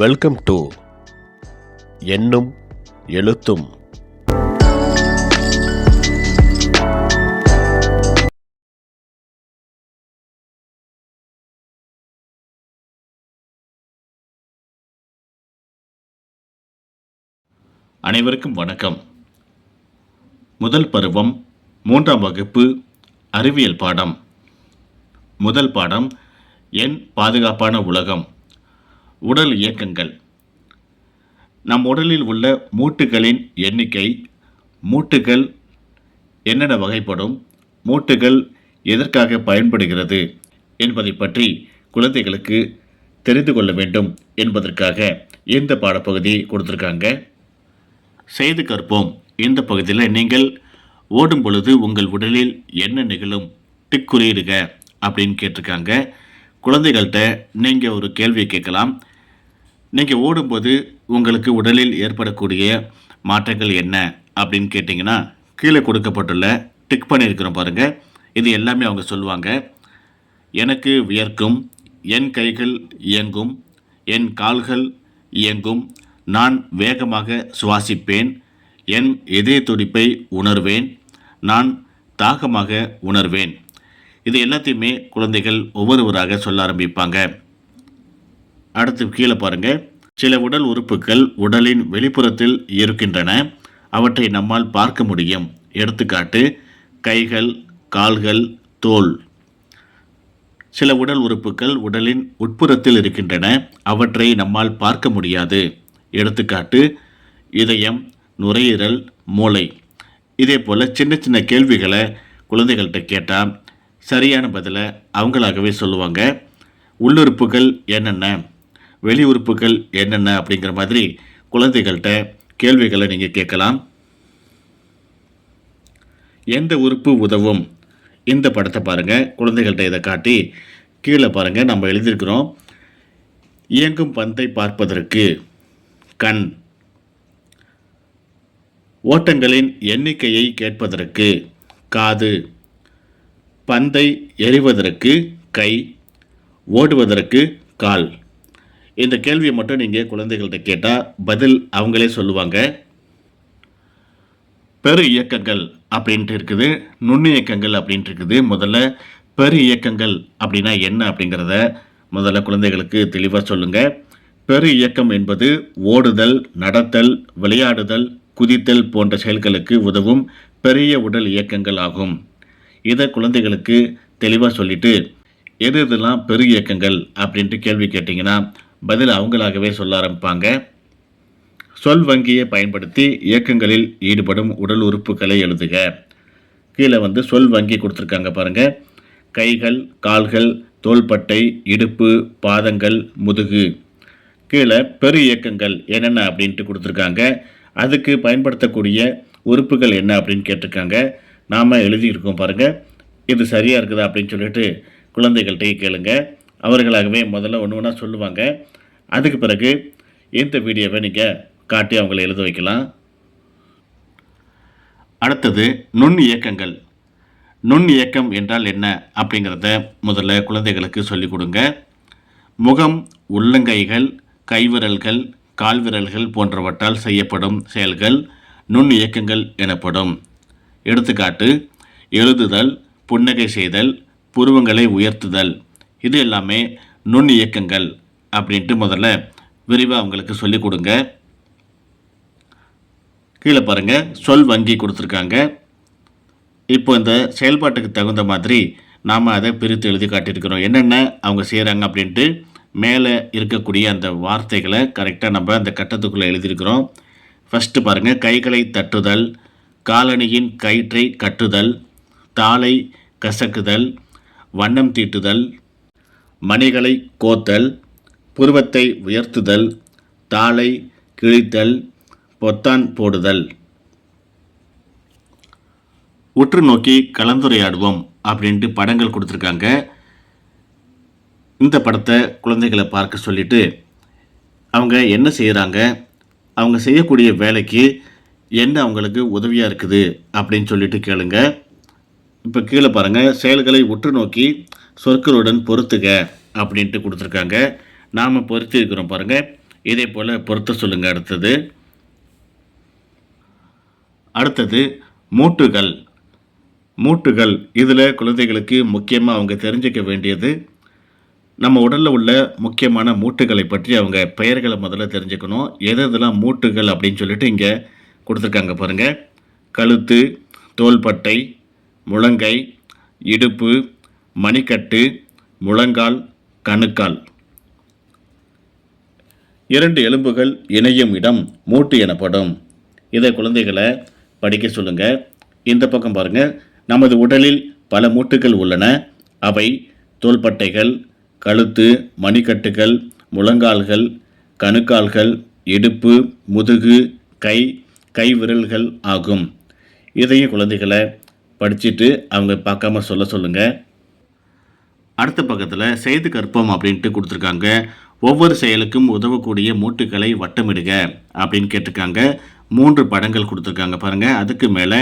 Welcome to எண்ணும் எழுத்தும். அனைவருக்கும் வணக்கம். முதல் பருவம் 3ஆம் வகுப்பு அறிவியல் பாடம். முதல் பாடம் எண் பாதுகாப்பான உலகம். உடல் இயக்கங்கள். நம் உடலில் உள்ள மூட்டுகளின் எண்ணிக்கை, மூட்டுகள் என்னென்ன வகைப்படும், மூட்டுகள் எதற்காக பயன்படுகிறது என்பதை பற்றி குழந்தைகளுக்கு தெரிந்து கொள்ள வேண்டும் என்பதற்காக இந்த பாடப்பகுதி கொடுத்துருக்காங்க. செய்து கற்போம். இந்த பகுதியில் நீங்கள் ஓடும் பொழுது உங்கள் உடலில் என்ன நிகழும், டிக் குறியிடுக அப்படின்னு கேட்டிருக்காங்க. குழந்தைகள்கிட்ட நீங்கள் ஒரு கேள்வியை கேட்கலாம். நீங்கள் ஓடும்போது உங்களுக்கு உடலில் ஏற்படக்கூடிய மாற்றங்கள் என்ன அப்படின்னு கேட்டிங்கன்னா, கீழே கொடுக்கப்பட்டுள்ள டிக் பண்ணியிருக்கிறோம் பாருங்கள். இது எல்லாமே அவங்க சொல்லுவாங்க. எனக்கு வியர்க்கும், என் கைகள் இயங்கும், என் கால்கள் இயங்கும், நான் வேகமாக சுவாசிப்பேன், என் இதய துடிப்பை உணர்வேன், நான் தாகமாக உணர்வேன். இது எல்லாத்தையுமே குழந்தைகள் ஒவ்வொருவராக சொல்ல ஆரம்பிப்பாங்க. அடுத்து கீழே பாருங்கள். சில உடல் உறுப்புகள் உடலின் வெளிப்புறத்தில் இருக்கின்றன. அவற்றை நம்மால் பார்க்க முடியும். எடுத்துக்காட்டு கைகள், கால்கள், தோல். சில உடல் உறுப்புகள் உடலின் உட்புறத்தில் இருக்கின்றன. அவற்றை நம்மால் பார்க்க முடியாது. எடுத்துக்காட்டு இதயம், நுரையீரல், மூளை. இதே போல் சின்ன சின்ன கேள்விகளை குழந்தைகள்கிட்ட கேட்டால் சரியான பதிலை அவங்களாகவே சொல்லுவாங்க. உள்ளுறுப்புகள் என்னென்ன, வெளி உறுப்புகள் என்னென்ன அப்படிங்கிற மாதிரி குழந்தைகள்கிட்ட கேள்விகளை நீங்கள் கேட்கலாம். எந்த உறுப்பு உதவும்? இந்த படத்தை பாருங்கள். குழந்தைகள்கிட்ட இதை காட்டி கீழே பாருங்கள். நம்ம எழுதியிருக்கிறோம். இயங்கும் பந்தை பார்ப்பதற்கு கண், ஓட்டங்களின் எண்ணிக்கையை கேட்பதற்கு காது, பந்தை எறிவதற்கு கை, ஓடுவதற்கு கால். இந்த கேள்வியை மட்டும் நீங்கள் குழந்தைகள்கிட்ட கேட்டால் பதில் அவங்களே சொல்லுவாங்க. பெரு இயக்கங்கள் அப்படின்ட்டு இருக்குது, நுண்ணியக்கங்கள் அப்படின்ட்டு இருக்குது. முதல்ல பெரு இயக்கங்கள் அப்படின்னா என்ன அப்படிங்கிறத முதல்ல குழந்தைகளுக்கு தெளிவாக சொல்லுங்கள். பெரு இயக்கம் என்பது ஓடுதல், நடத்தல், விளையாடுதல், குதித்தல் போன்ற செயல்களுக்கு உதவும் பெரிய உடல் இயக்கங்கள் ஆகும். இதை குழந்தைகளுக்கு தெளிவாக சொல்லிவிட்டு எது இதெல்லாம் பெரு இயக்கங்கள் அப்படின்ட்டு கேள்வி கேட்டிங்கன்னா பதில் அவங்களாகவே சொல்ல ஆரம்பிப்பாங்க. சொல் வங்கியை பயன்படுத்தி இயக்கங்களில் ஈடுபடும் உடல் உறுப்புகளை எழுதுக. கீழே சொல் வங்கி கொடுத்துருக்காங்க பாருங்கள். கைகள், கால்கள், தோள்பட்டை, இடுப்பு, பாதங்கள், முதுகு. கீழே பெரு இயக்கங்கள் என்னென்ன அப்படின்ட்டு கொடுத்துருக்காங்க. அதுக்கு பயன்படுத்தக்கூடிய உறுப்புகள் என்ன அப்படின்னு கேட்டிருக்காங்க. நாம் எழுதியிருக்கோம் பாருங்கள். இது சரியாக இருக்குதா அப்படின்னு சொல்லிட்டு குழந்தைகள்கிட்ட கேளுங்க. அவர்களாகவே முதல்ல ஒன்று ஒன்றா சொல்லுவாங்க. அதுக்கு பிறகு இந்த வீடியோவை நீங்கள் காட்டி அவங்கள எழுத வைக்கலாம். அடுத்தது நுண் இயக்கங்கள். நுண் இயக்கம் என்றால் என்ன அப்படிங்கிறத முதல்ல குழந்தைகளுக்கு சொல்லிக் கொடுங்க. முகம், உள்ளங்கைகள், கைவிரல்கள், கால்விரல்கள் போன்றவற்றால் செய்யப்படும் செயல்கள் நுண் இயக்கங்கள் எனப்படும். எடுத்துக்காட்டு எழுதுதல், புன்னகை செய்தல், புருவங்களை உயர்த்துதல். இது எல்லாமே நுண் இயக்கங்கள் அப்படின்ட்டு முதல்ல விரிவாக அவங்களுக்கு சொல்லிக் கொடுங்க. கீழே பாருங்கள். சொல் வங்கி கொடுத்துருக்காங்க. இப்போ இந்த செயல்பாட்டுக்கு தகுந்த மாதிரி நாம் அதை பிரித்து எழுதி காட்டியிருக்கிறோம். என்னென்ன அவங்க செய்கிறாங்க அப்படின்ட்டு மேலே இருக்கக்கூடிய அந்த வார்த்தைகளை கரெக்டாக நம்ம அந்த கட்டத்துக்குள்ளே எழுதியிருக்கிறோம். ஃபஸ்ட்டு பாருங்கள். கைகளை தட்டுதல், காலணியின் கயிற்றை கட்டுதல், தாளை கசக்குதல், வண்ணம் தீட்டுதல், மணிகளை கோத்தல், புருவத்தை உயர்த்துதல், தாளை கிழித்தல், பொத்தான் போடுதல். உற்று நோக்கி கலந்துரையாடுவோம் அப்படின்ட்டு படங்கள் கொடுத்துருக்காங்க. இந்த படத்தை குழந்தைகளை பார்க்க சொல்லிவிட்டு அவங்க என்ன செய்கிறாங்க, அவங்க செய்யக்கூடிய வேலைக்கு என்ன அவங்களுக்கு உதவியாக இருக்குது அப்படின்னு சொல்லிட்டு கேளுங்க. இப்போ கீழே பாருங்கள். செயல்களை உற்று நோக்கி சொற்களுடன் பொறுத்துக அப்படின்ட்டு கொடுத்துருக்காங்க. நாம் பொறுத்து இருக்கிறோம் பாருங்கள். இதே போல் பொறுத்த சொல்லுங்கள். அடுத்தது மூட்டுகள். மூட்டுகள் இதில் குழந்தைகளுக்கு முக்கியமாக அவங்க தெரிஞ்சிக்க வேண்டியது, நம்ம உடலில் உள்ள முக்கியமான மூட்டுகளை பற்றி அவங்க பெயர்களை முதல்ல தெரிஞ்சுக்கணும். எதெல்லாம் மூட்டுகள் அப்படின்னு சொல்லிட்டு இங்கே கொடுத்துருக்காங்க பாருங்கள். கழுத்து, தோள்பட்டை, முழங்கை, இடுப்பு, மணிக்கட்டு, முழங்கால், கணுக்கால். 2 எலும்புகள் இணையும் இடம் மூட்டு எனப்படும். இதை குழந்தைகளை படிக்க சொல்லுங்கள். இந்த பக்கம் பாருங்கள். நமது உடலில் பல மூட்டுகள் உள்ளன. அவை தோள்பட்டைகள், கழுத்து, மணிக்கட்டுகள், முழங்கால்கள், கணுக்கால்கள், இடுப்பு, முதுகு, கை விரல்கள் ஆகும். இதையும் குழந்தைகளை படிச்சுட்டு அவங்க பார்க்காம சொல்லுங்கள். அடுத்த பக்கத்தில் செய்து கற்போம் அப்படின்ட்டு கொடுத்துருக்காங்க. ஒவ்வொரு செயலுக்கும் உதவக்கூடிய மூட்டுகளை வட்டமிடுக அப்படின்னு கேட்டிருக்காங்க. 3 படங்கள் கொடுத்துருக்காங்க பாருங்கள். அதுக்கு மேலே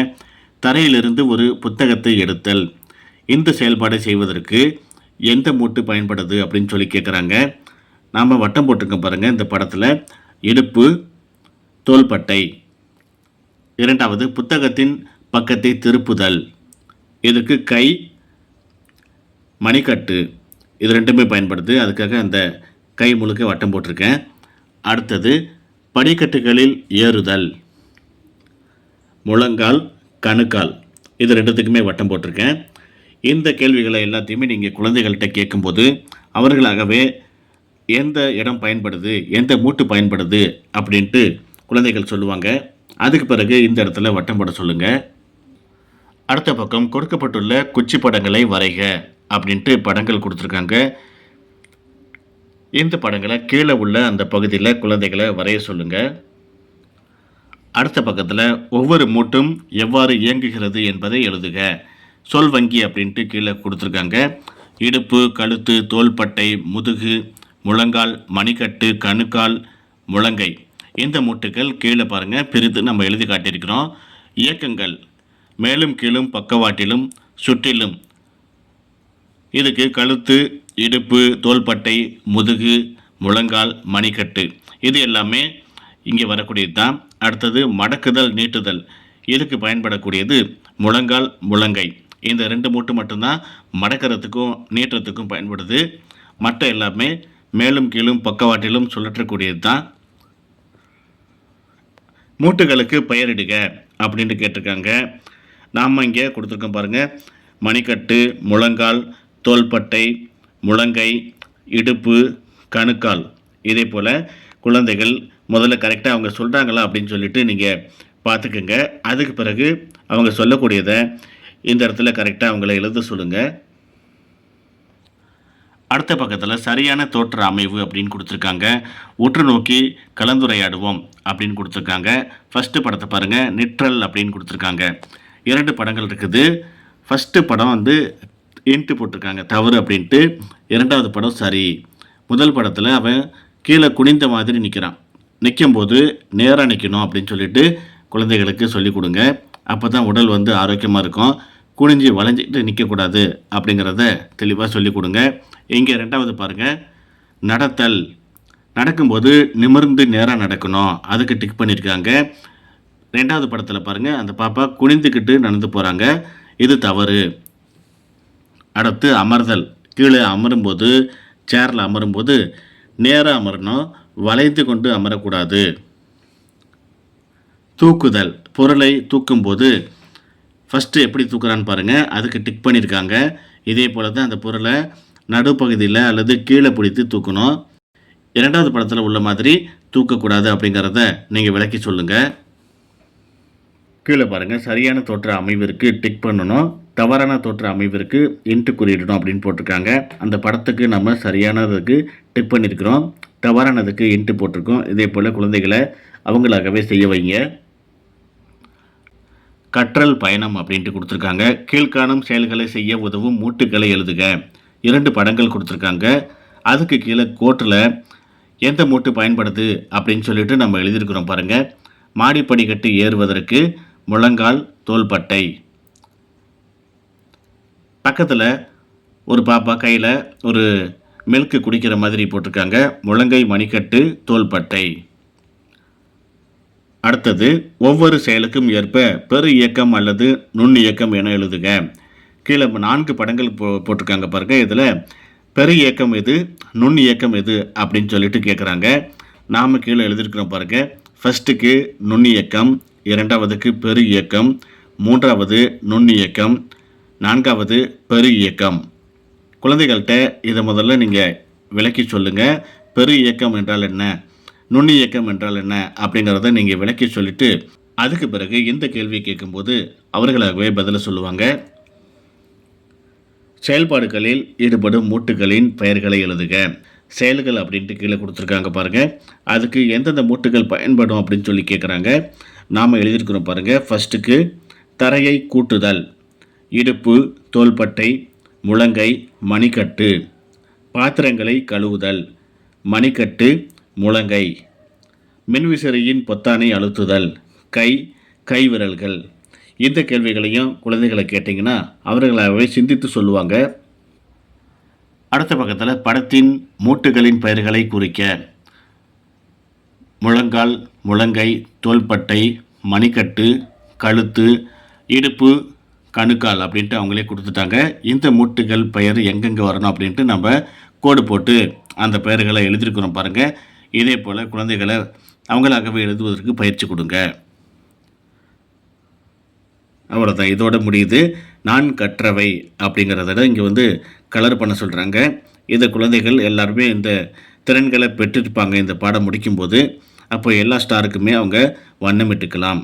தரையிலிருந்து ஒரு புத்தகத்தை எடுத்தல். இந்த செயல்பாடை செய்வதற்கு எந்த மூட்டு பயன்படுது அப்படின்னு சொல்லி கேட்குறாங்க. நாம் வட்டம் போட்டிருக்கோம் பாருங்கள். இந்த படத்தில் இடுப்பு, தோள்பட்டை. 2வது புத்தகத்தின் பக்கத்தை திருப்புதல். இதுக்கு கை, மணிக்கட்டு, இது 2மே பயன்படுது. அதுக்காக அந்த கை முழுக்க வட்டம் போட்டிருக்கேன். அடுத்தது படிக்கட்டுகளில் ஏறுதல். முழங்கால், கணுக்கால், இது 2த்துக்குமே வட்டம் போட்டிருக்கேன். இந்த கேள்விகளை எல்லாத்தையுமே நீங்கள் குழந்தைகள்கிட்ட கேட்கும்போது அவர்களாகவே எந்த இடம் பயன்படுது, எந்த மூட்டு பயன்படுது அப்படின்ட்டு குழந்தைகள் சொல்லுவாங்க. அதுக்கு பிறகு இந்த இடத்துல வட்டம் போட சொல்லுங்கள். அடுத்த பக்கம் கொடுக்கப்பட்டுள்ள குச்சி படங்களை வரைக அப்படின்ட்டு படங்கள் கொடுத்துருக்காங்க. இந்த படங்களை கீழே உள்ள அந்த பகுதியில் குழந்தைகளை வரைய சொல்லுங்கள். அடுத்த பக்கத்தில் ஒவ்வொரு மூட்டும் எவ்வாறு இயங்குகிறது என்பதை எழுதுக. சொல் வங்கி அப்படின்ட்டு கீழே கொடுத்துருக்காங்க. இடுப்பு, கழுத்து, தோள்பட்டை, முதுகு, முழங்கால், மணிக்கட்டு, கணுக்கால், முழங்கை. இந்த மூட்டுகள் கீழே பாருங்கள் பிரித்து நம்ம எழுதி காட்டியிருக்கிறோம். இயக்கங்கள் மேலும் கீழும் பக்கவாட்டிலும் சுற்றிலும். இதுக்கு கழுத்து, இடுப்பு, தோள்பட்டை, முதுகு, முழங்கால், மணிக்கட்டு, இது எல்லாமே இங்கே வரக்கூடியது தான். அடுத்தது மடக்குதல், நீட்டுதல். இதுக்கு பயன்படக்கூடியது முழங்கால், முழங்கை. இந்த 2 மூட்டு மட்டும்தான் மடக்கிறதுக்கும் நீட்டுறதுக்கும் பயன்படுது. மற்ற எல்லாமே மேலும் கீழும் பக்கவாட்டிலும் சுழற்றக்கூடியது தான். மூட்டுகளுக்கு பெயரிடுக அப்படின்ட்டு கேட்டிருக்காங்க. நாம் இங்கே கொடுத்துருக்கோம் பாருங்கள். மணிக்கட்டு, முழங்கால், தோள்பட்டை, முழங்கை, இடுப்பு, கணுக்கால். இதே போல் குழந்தைகள் முதல்ல கரெக்டாக அவங்க சொல்கிறாங்களா அப்படின்னு சொல்லிட்டு நீங்கள் பார்த்துக்குங்க. அதுக்கு பிறகு அவங்க சொல்லக்கூடியதை இந்த இடத்துல கரெக்டாக அவங்கள எழுத சொல்லுங்கள். அடுத்த பக்கத்தில் சரியான தோற்ற அமைவு அப்படின்னு கொடுத்துருக்காங்க. உற்று நோக்கி கலந்துரையாடுவோம் அப்படின்னு கொடுத்துருக்காங்க. ஃபஸ்ட்டு படத்தை பாருங்கள். நிற்றல் அப்படின்னு கொடுத்துருக்காங்க. 2 படங்கள் இருக்குது. ஃபஸ்ட்டு படம் இன்ட்டு போட்டிருக்காங்க தவறு அப்படின்ட்டு. 2வது படம் சரி. முதல் படத்தில் அவன் கீழே குனிந்த மாதிரி நிற்கிறான். நிற்கும்போது நேராக நிற்கணும் அப்படின்னு சொல்லிட்டு குழந்தைகளுக்கு சொல்லிக் கொடுங்க. அப்போ தான் உடல் ஆரோக்கியமாக இருக்கும். குனிஞ்சு வளைஞ்சிட்டு நிற்கக்கூடாது அப்படிங்கிறத தெளிவாக சொல்லிக் கொடுங்க. இங்கே 2வது பாருங்கள். நடத்தல். நடக்கும்போது நிமிர்ந்து நேராக நடக்கணும். அதுக்கு டிக் பண்ணியிருக்காங்க. 2வது படத்தில் பாருங்கள். அந்த பாப்பா குனிந்துக்கிட்டு நடந்து போகிறாங்க. இது தவறு. அடுத்து அமர்தல். கீழே அமரும்போது, சேரில் அமரும்போது நேராக அமரணும், வளைந்து கொண்டு அமரக்கூடாது. தூக்குதல். பொருளை தூக்கும்போது ஃபஸ்ட்டு எப்படி தூக்குறான்னு பாருங்கள். அதுக்கு டிக் பண்ணியிருக்காங்க. இதே போல் தான் அந்த பொருளை நடுப்பகுதியில் அல்லது கீழே பிடித்து தூக்கணும். 2வது படத்தில் உள்ள மாதிரி தூக்கக்கூடாது அப்படிங்கிறத நீங்கள் விளக்கி சொல்லுங்கள். கீழே பாருங்கள். சரியான தோற்ற அமைவிற்கு டிக் பண்ணணும், தவறான தோற்ற அமைவிற்கு இன்ட்டு குறியிடணும் அப்படின்னு போட்டிருக்காங்க. அந்த படத்துக்கு நம்ம சரியானதுக்கு டிக் பண்ணியிருக்கிறோம், தவறானதுக்கு இன்ட்டு போட்டிருக்கோம். இதே போல் குழந்தைகளை அவங்களாகவே செய்ய வைங்க. கற்றல் பயணம் அப்படின்ட்டு கொடுத்துருக்காங்க. கீழ்காணும் செயல்களை செய்ய உதவும் மூட்டுகளை எழுதுக. 2 படங்கள் கொடுத்துருக்காங்க. அதுக்கு கீழே கோட்டில் எந்த மூட்டு பயன்படுது அப்படின்னு சொல்லிட்டு நம்ம எழுதியிருக்கிறோம் பாருங்கள். மாடிப்படிக்கட்டு ஏறுவதற்கு முழங்கால், தோள்பட்டை. பக்கத்தில் ஒரு பாப்பா கையில் ஒரு மில்க் குடிக்கிற மாதிரி போட்டிருக்காங்க. முழங்கை, மணிக்கட்டு, தோள்பட்டை. அடுத்தது ஒவ்வொரு செயலுக்கும் ஏற்ப பெரு இயக்கம் அல்லது நுண் இயக்கம் என எழுதுக. கீழே 4 படங்கள் போட்டிருக்காங்க பாருங்க. இதில் பெரு இயக்கம் எது, நுண் இயக்கம் எது அப்படின்னு சொல்லிட்டு கேட்குறாங்க. நாம் கீழே எழுதியிருக்கிறோம் பாருங்க. ஃபர்ஸ்ட்டுக்கு நுண் இயக்கம், 2வதுக்கு பெரு இயக்கம், 3வது நுண் இயக்கம், 4வது பெரு இயக்கம். குழந்தைகள்கிட்ட இதை முதல்ல நீங்கள் விளக்கி சொல்லுங்கள். பெரு இயக்கம் என்றால் என்ன, நுண் இயக்கம் என்றால் என்ன அப்படிங்கிறத நீங்கள் விளக்கி சொல்லிவிட்டு அதுக்கு பிறகு இந்த கேள்வியை கேட்கும்போது அவர்களாகவே பதிலை சொல்லுவாங்க. செயல்பாடுகளில் ஈடுபடும் மூட்டுகளின் பெயர்களை எழுதுக. செயல்கள் அப்படின்ட்டு கீழே கொடுத்துருக்காங்க பாருங்கள். அதுக்கு எந்தெந்த மூட்டுகள் பயன்படும் அப்படின்னு சொல்லி கேட்குறாங்க. நாம் எழுதியிருக்கிறோம் பாருங்கள். ஃபஸ்ட்டுக்கு தரையை கூட்டுதல், இடுப்பு, தோள்பட்டை, முழங்கை, மணிக்கட்டு. பாத்திரங்களை கழுவுதல், மணிக்கட்டு, முழங்கை. மின்விசிறியின் பொத்தானை அழுத்துதல், கை, கைவிரல்கள். இந்த கேள்விகளையும் குழந்தைகளை கேட்டிங்கன்னா அவர்களாகவே சிந்தித்து சொல்லுவாங்க. அடுத்த பக்கத்தில் படத்தின் மூட்டுகளின் பெயர்களை குறிக்க. முழங்கால், முழங்கை, தோள்பட்டை, மணிக்கட்டு, கழுத்து, இடுப்பு, கணுக்கால் அப்படின்ட்டு அவங்களே கொடுத்துட்டாங்க. இந்த மூட்டுகள் பெயர் எங்கெங்கே வரணும் அப்படின்ட்டு நம்ம கோடு போட்டு அந்த பெயர்களை எழுதியிருக்கிறோம் பாருங்கள். இதே போல் குழந்தைகளை அவங்களாகவே எழுதுவதற்கு பயிற்சி கொடுங்க. அவ்வளோதான், இதோட முடியுது. நான் கற்றவை அப்படிங்கிறத இங்கே கலர் பண்ண சொல்கிறாங்க. இந்த குழந்தைகள் எல்லாருமே இந்த திறன்களை பெற்றிருப்பாங்க இந்த பாடம் முடிக்கும்போது. அப்போ எல்லா ஸ்டாருக்குமே அவங்க வண்ணமிட்டுக்கலாம்.